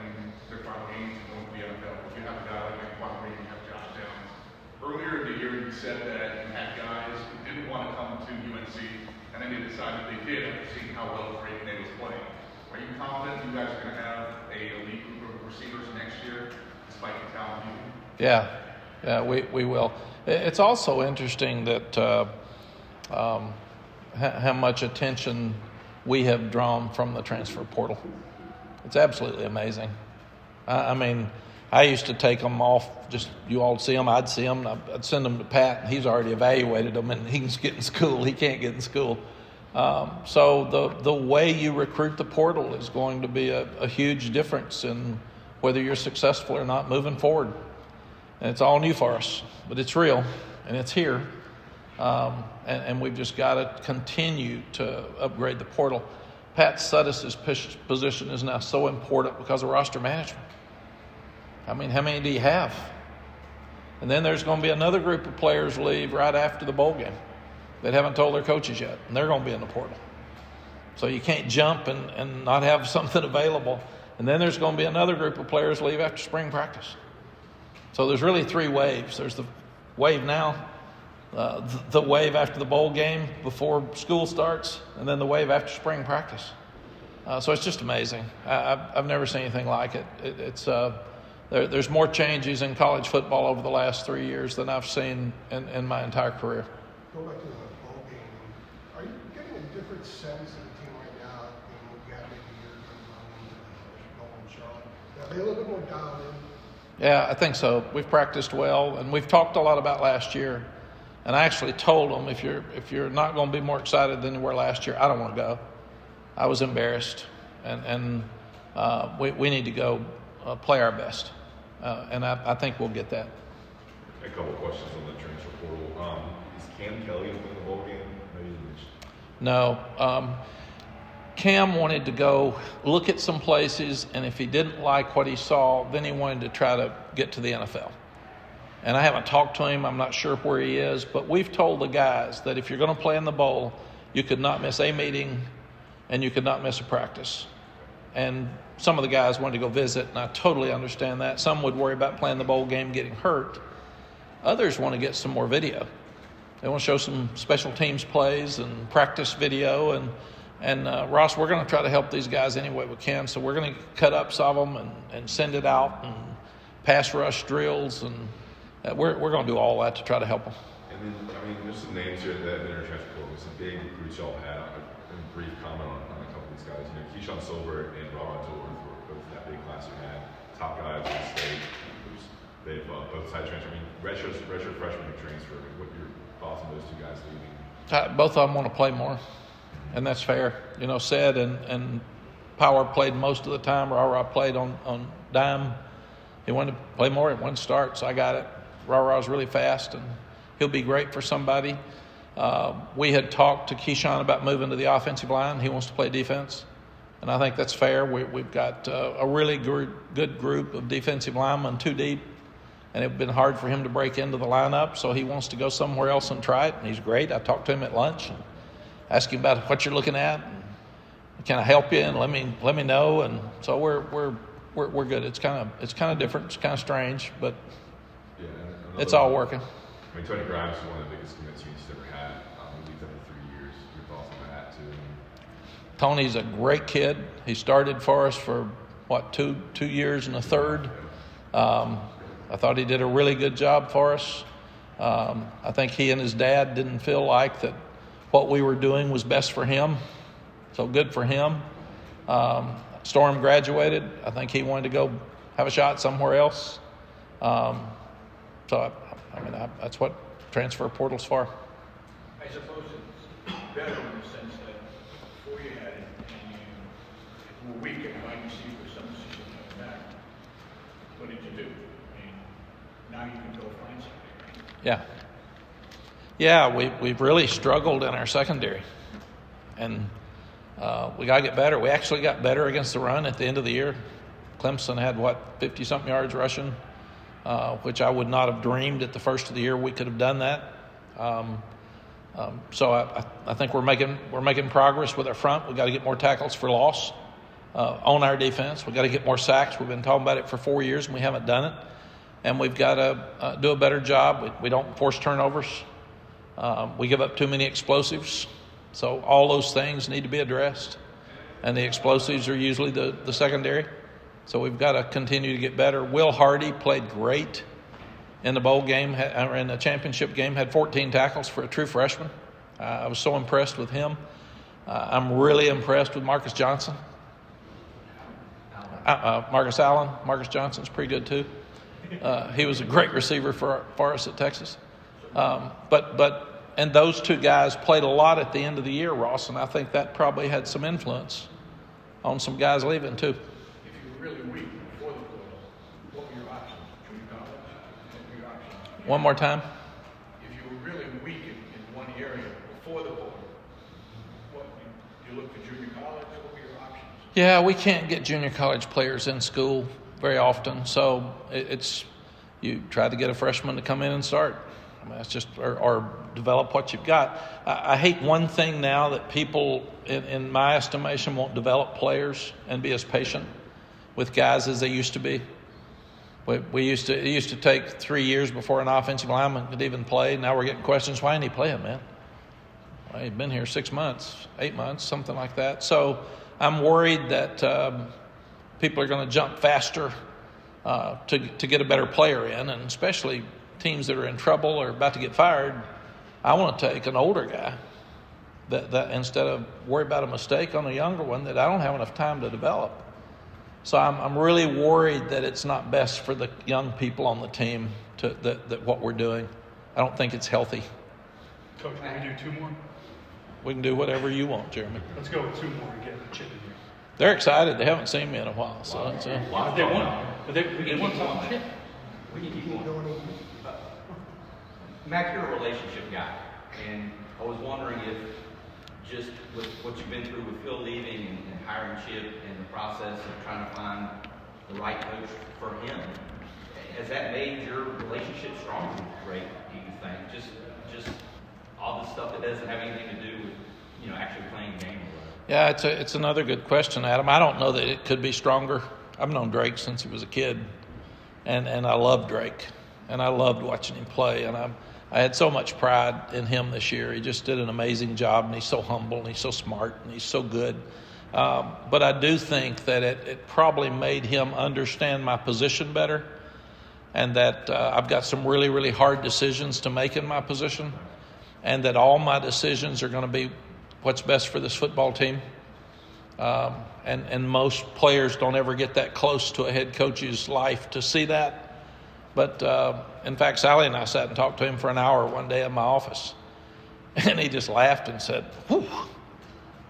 their final games and going to the NFL. If you have a guy like Maye, you have Josh Downs. Earlier in the year, you said that you had guys who didn't want to come to UNC, and then they decided they did after seeing how well Drake Maye was playing. Are you confident you guys are going to have a elite group of receivers next year, despite the talent you have? Yeah, we will. It's also interesting that how much attention we have drawn from the transfer portal. It's absolutely amazing. I mean, I used to take them off, just you all see them, I'd see them, I'd send them to Pat, and he's already evaluated them, and he can get in school. He can't get in school. So the way you recruit the portal is going to be a huge difference in whether you're successful or not moving forward. And it's all new for us, but it's real, and it's here. And we've just got to continue to upgrade the portal. Pat Sudis's position is now so important because of roster management. I mean, how many do you have? And then there's going to be another group of players leave right after the bowl game that haven't told their coaches yet, and they're going to be in the portal. So you can't jump and not have something available. And then there's going to be another group of players leave after spring practice. So there's really 3 waves. There's the wave now, the wave after the bowl game before school starts, and then the wave after spring practice. So it's just amazing. I've never seen anything like it. There's more changes in college football over the last 3 years than I've seen in my entire career. Go back to the bowl game. Are you getting a different sense of the team right now than what you had maybe a year ago in Charlotte? Are they a little bit more dialed in? Yeah, I think so. We've practiced well, and we've talked a lot about last year. And I actually told them, if you're not going to be more excited than you were last year, I don't want to go. I was embarrassed, and we need to go play our best. And I think we'll get that. A couple of questions on the transfer portal. Is Cam Kelly in the bowl game? Maybe No. Cam wanted to go look at some places, and if he didn't like what he saw, then he wanted to try to get to the NFL. And I haven't talked to him. I'm not sure where he is. But we've told the guys that if you're going to play in the bowl, you could not miss a meeting and you could not miss a practice. And some of the guys wanted to go visit, and I totally understand that. Some would worry about playing the bowl game, getting hurt. Others want to get some more video. They want to show some special teams plays and practice video. And Ross, we're going to try to help these guys any way we can. So we're going to cut up some of them and send it out and pass rush drills. And we're going to do all that to try to help them. And then, I mean, there's some names here that have been in our transfer portal. Some big recruits y'all had. A brief comment on a couple of these guys. You know, Keyshawn Silver and Ron Dilworth were both that big class you had. Top guys in the state. They've both side transfer. I mean, redshirt freshmen who transfer. What are your thoughts on those 2 guys leaving? Both of them want to play more, and that's fair. You know, Said and Power played most of the time. Rara played on dime. He wanted to play more. He wanted to start, so I got it. Rara's really fast, and he'll be great for somebody. We had talked to Keyshawn about moving to the offensive line. He wants to play defense, and I think that's fair. We've got a really good group of defensive linemen, 2 deep, and it's been hard for him to break into the lineup, so he wants to go somewhere else and try it, and he's great. I talked to him at lunch and asked him about what you're looking at, and can I help you, and let me know. And so we're good. It's kind of different. It's kind of strange, but yeah, it's all working. I mean, Tony Grimes is one of the biggest commits you've ever had. He leads after 3 years. Your thoughts on that, too? Tony's a great kid. He started for us for, 2 years and a third. I thought he did a really good job for us. I think he and his dad didn't feel like that what we were doing was best for him. So good for him. Storm graduated. I think he wanted to go have a shot somewhere else. That's what transfer portal's for. I suppose it's better in the sense that before you had it and you were weak and wide receiver, some decision coming back. What did you do? I mean, now you can go find something, right? Yeah, we've really struggled in our secondary, and we got to get better. We actually got better against the run at the end of the year. Clemson had 50-something yards rushing, which I would not have dreamed at the first of the year we could have done that. So I think we're making progress with our front. We've got to get more tackles for loss on our defense. We've got to get more sacks. We've been talking about it for 4 years, and we haven't done it. And we've got to do a better job. We don't force turnovers. We give up too many explosives. So all those things need to be addressed. And the explosives are usually the secondary. So we've got to continue to get better. Will Hardy played great in the bowl game, or in the championship game, had 14 tackles for a true freshman. I was so impressed with him. I'm really impressed with Marcus Johnson. Marcus Allen. Marcus Johnson's pretty good too. He was a great receiver for us at Texas. And those two guys played a lot at the end of the year, Ross, and I think that probably had some influence on some guys leaving too. If you were really weak before the portal, what were your options? Junior college? What were your options? One more time. If you were really weak in one area before the portal, you look for junior college? What were your options? Yeah, we can't get junior college players in school very often, so it's you try to get a freshman to come in and start. I mean, that's just or develop what you've got. I hate one thing now that people, in my estimation, won't develop players and be as patient with guys as they used to be. It used to take 3 years before an offensive lineman could even play. Now we're getting questions, why ain't he playing, man? Well, he'd been here 6 months, 8 months, something like that. So I'm worried that people are going to jump faster to get a better player in, and especially teams that are in trouble or about to get fired. I want to take an older guy that instead of worry about a mistake on a younger one that I don't have enough time to develop. So I'm really worried that it's not best for the young people on the team that what we're doing. I don't think it's healthy. Coach, can we do two more? We can do whatever you want, Jeremy. Let's go with two more and get the Chip in here. They're excited. They haven't seen me in a while. So it's, But they want to talk Chip. We can keep going. Mack, you're a relationship guy, and I was wondering if just with what you've been through with Phil leaving and hiring Chip and the process of trying to find the right coach for him, has that made your relationship stronger with Drake, do you think? Just all the stuff that doesn't have anything to do with, actually playing the game or whatever. Yeah, it's another good question, Adam. I don't know that it could be stronger. I've known Drake since he was a kid, and I love Drake, and I loved watching him play, and I had so much pride in him this year. He just did an amazing job, and he's so humble, and he's so smart, and he's so good. But I do think that it probably made him understand my position better, and that I've got some really, really hard decisions to make in my position, and that all my decisions are going to be what's best for this football team. And most players don't ever get that close to a head coach's life to see that. But in fact, Sally and I sat and talked to him for an hour one day in my office. And he just laughed and said, "Whew,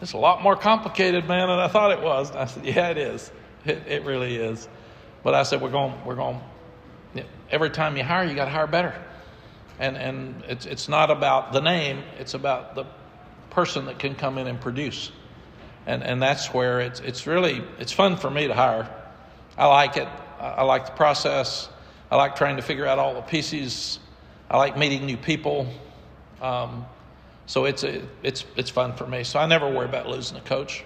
it's a lot more complicated, man, than I thought it was." And I said, "Yeah, it is. It really is." But I said, we're going. Every time you hire, you got to hire better. And it's not about the name; it's about the person that can come in and produce. And that's where it's really fun for me to hire. I like it. I like the process. I like trying to figure out all the pieces. I like meeting new people. So it's fun for me. So I never worry about losing a coach.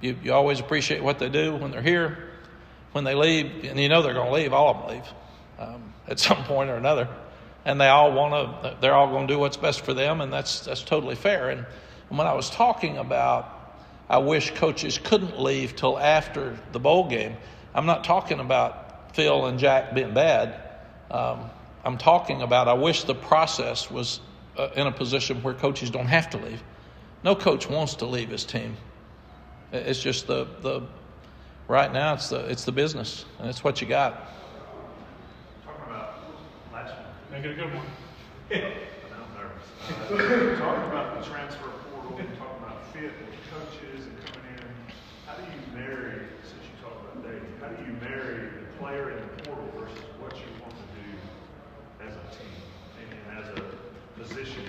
You always appreciate what they do when they're here. When they leave, and they're going to leave, all of them leave at some point or another. And they're all going to do what's best for them, and that's totally fair. And when I was talking about I wish coaches couldn't leave till after the bowl game, I'm not talking about Phil and Jack being bad. I'm talking about I wish the process was in a position where coaches don't have to leave. No coach wants to leave his team. It's just the right now it's the business, and it's what you got. Talking about last one. Make it a good one. I'm nervous. Talking about the transfer portal, talking about fit with coaches and coming in. How do you marry, since you talked about dating, how do you marry the player in the portal versus what you want to do as a team and as a position?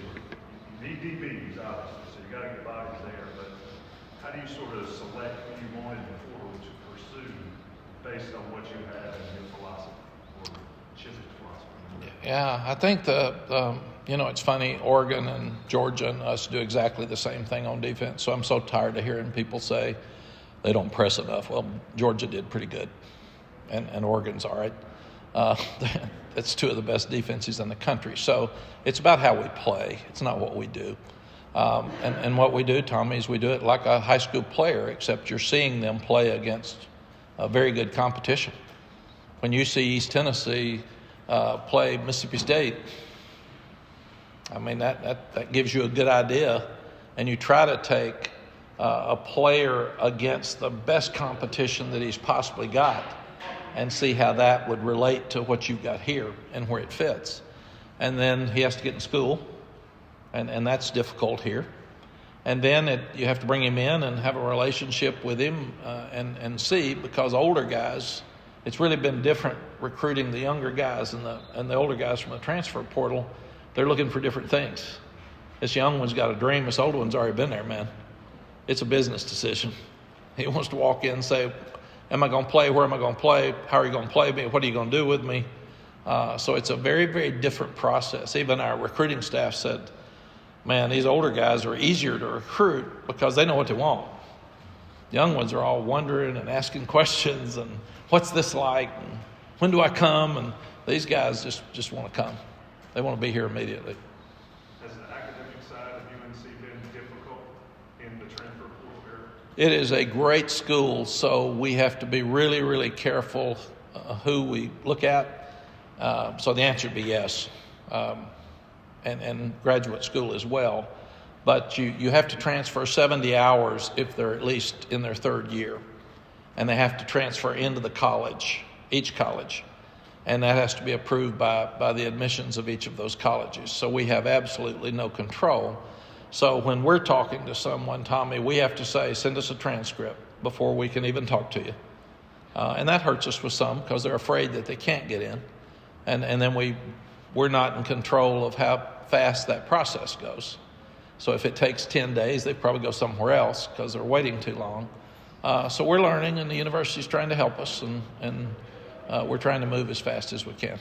You need DBs, obviously, so you got to get bodies there, but how do you sort of select who you want in the portal to pursue based on what you have in your philosophy or Chip's philosophy? Yeah, I think it's funny, Oregon and Georgia and us do exactly the same thing on defense. So I'm so tired of hearing people say they don't press enough. Well, Georgia did pretty good, and Oregon's all right. It's two of the best defenses in the country. So it's about how we play. It's not what we do. And what we do, Tommy, is we do it like a high school player, except you're seeing them play against a very good competition. When you see East Tennessee play Mississippi State, I mean, that gives you a good idea. And you try to take a player against the best competition that he's possibly got and see how that would relate to what you've got here and where it fits. And then he has to get in school, and that's difficult here. And then you have to bring him in and have a relationship with him and see, because older guys, it's really been different recruiting the younger guys and the older guys from the transfer portal. They're looking for different things. This young one's got a dream. This older one's already been there, man. It's a business decision. He wants to walk in and say, am I going to play? Where am I going to play? How are you going to play me? What are you going to do with me? So it's a very, very different process. Even our recruiting staff said, man, these older guys are easier to recruit because they know what they want. Young ones are all wondering and asking questions and what's this like? And when do I come? And these guys just want to come. They want to be here immediately. Has the academic side of UNC been difficult in the transfer portal era? It is a great school, so we have to be really, really careful who we look at. So the answer would be yes, and graduate school as well. But you have to transfer 70 hours if they're at least in their third year. And they have to transfer into the college, each college. And that has to be approved by the admissions of each of those colleges. So we have absolutely no control. So when we're talking to someone, Tommy, we have to say, send us a transcript before we can even talk to you. And that hurts us with some because they're afraid that they can't get in. And then we're not in control of how fast that process goes. So if it takes 10 days, they probably go somewhere else because they're waiting too long. So we're learning, and the university's trying to help us, and we're trying to move as fast as we can.